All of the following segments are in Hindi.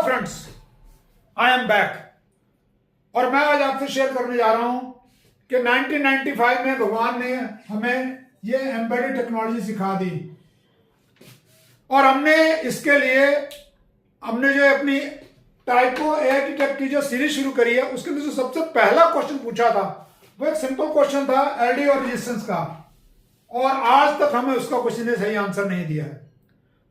फ्रेंड्स, आई एम बैक और मैं आज आपसे शेयर करने जा रहा हूं कि 1995 में भगवान ने हमें ये एम्बेडेड टेक्नोलॉजी सिखा दी और हमने इसके लिए हमने जो अपनी टाइको एआई टेक की जो सीरीज शुरू करी है उसके अंदर जो सबसे पहला क्वेश्चन पूछा था वो एक सिंपल क्वेश्चन था एलडी और रेजिस्टेंस का, और आज तक हमें उसका क्वेश्चन ने सही आंसर नहीं दिया है।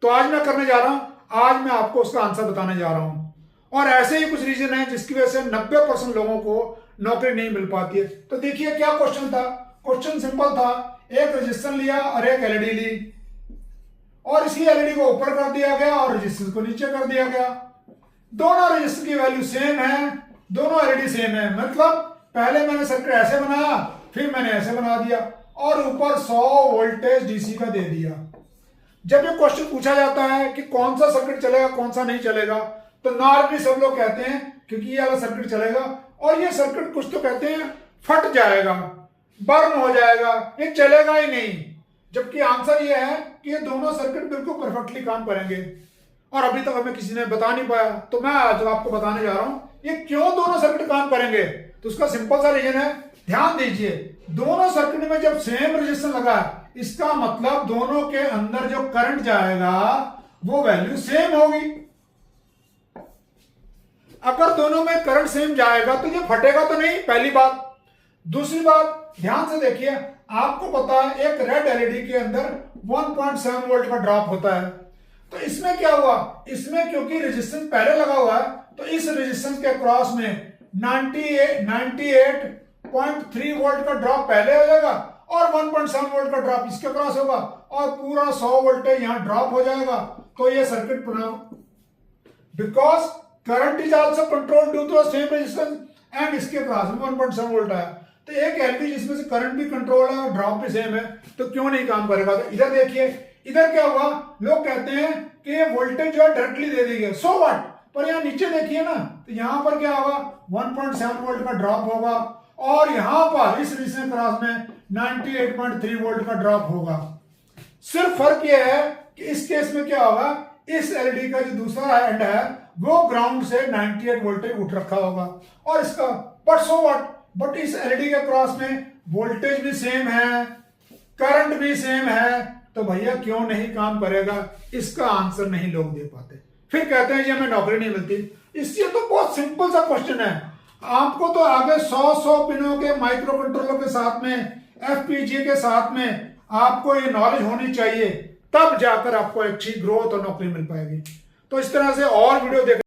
तो आज मैं करने जा रहा हूं, आज मैं आपको उसका आंसर बताने जा रहा हूं। और ऐसे ही कुछ रीजन है जिसकी वजह से 90% लोगों को नौकरी नहीं मिल पाती है। तो देखिए क्या क्वेश्चन था। क्वेश्चन सिंपल था, एक रजिस्टर लिया और एक एलईडी ली और इसी एलईडी को ऊपर कर दिया गया और रजिस्टर को नीचे कर दिया गया। दोनों रजिस्टर की वैल्यू सेम है, दोनों एलईडी सेम है। मतलब पहले मैंने सर्किट ऐसे बनाया, फिर मैंने ऐसे बना दिया और ऊपर 100 वोल्टेज डीसी का दे दिया। जब ये क्वेश्चन पूछा जाता है कि कौन सा सर्किट चलेगा कौन सा नहीं चलेगा, तो नॉर्मली सब लोग कहते हैं क्योंकि ये वाला सर्किट चलेगा और ये सर्किट कुछ तो कहते हैं फट जाएगा, बर्न हो जाएगा, ये चलेगा ही नहीं। जबकि आंसर ये है कि ये दोनों सर्किट बिल्कुल परफेक्टली काम करेंगे और अभी तक हमें किसी ने बता नहीं पाया। तो मैं आज आपको बताने जा रहा हूं ये क्यों दोनों सर्किट काम करेंगे। तो उसका सिंपल सा रीजन है, ध्यान दीजिए, दोनों सर्किट में जब सेम रेजिस्टेंस लगा है इसका मतलब दोनों के अंदर जो करंट जाएगा वो वैल्यू सेम होगी। अगर दोनों में करंट सेम जाएगा तो ये फटेगा तो नहीं, पहली बात। दूसरी बात, ध्यान से देखिए, आपको पता है एक रेड एलईडी के अंदर 1.7 वोल्ट का ड्रॉप होता है। तो इसमें क्या हुआ, इसमें क्योंकि रेजिस्टेंस पहले लगा हुआ है तो इस रेजिस्टेंस के क्रॉस में 98.3 वोल्ट का ड्रॉप पहले हो जाएगा और 1.7 वोल्ट का ड्रॉप इसके क्रॉस होगा और पूरा 100 वोल्टेज यहां ड्रॉप हो जाएगा। तो ये सर्किट पुनः, because current is also control due to same resistance and इसके क्रॉस में 1.7 वोल्ट है। तो एक एलईडी जिसमें से करंट भी कंट्रोल है और ड्रॉप भी सेम है तो क्यों नहीं काम करेगा। तो इधर देखिए, इधर क्या हुआ, लोग कहते हैं कि ये वोल्टेज जो है डायरेक्टली दे दी गई, सो व्हाट, पर यहां नीचे देखिए ना, तो यहां पर क्या होगा 1.7 वोल्ट का ड्रॉप होगा और यहां पर इस रेजिस्टेंस क्रॉस में 98.3 वोल्ट का ड्रॉप होगा। सिर्फ फर्क यह है कि इस केस में क्या होगा, इस एलईडी का जो दूसरा एंड है वो ग्राउंड से 98 वोल्टेज उठ रखा होगा और इसका, बट सो व्हाट, बट इस एलईडी के क्रॉस में वोल्टेज भी सेम है, करंट भी सेम है, तो भैया क्यों नहीं काम करेगा। इसका आंसर नहीं लोग दे पाते, फिर कहते हैं जी हमें नौकरी नहीं मिलती। इसलिए तो बहुत सिंपल सा क्वेश्चन है, आपको तो आगे 100 पिनों के माइक्रो कंट्रोलर के साथ में, एफपीजीए के साथ में आपको ये नॉलेज होनी चाहिए, तब जाकर आपको अच्छी ग्रोथ और नौकरी मिल पाएगी। तो इस तरह से और वीडियो देख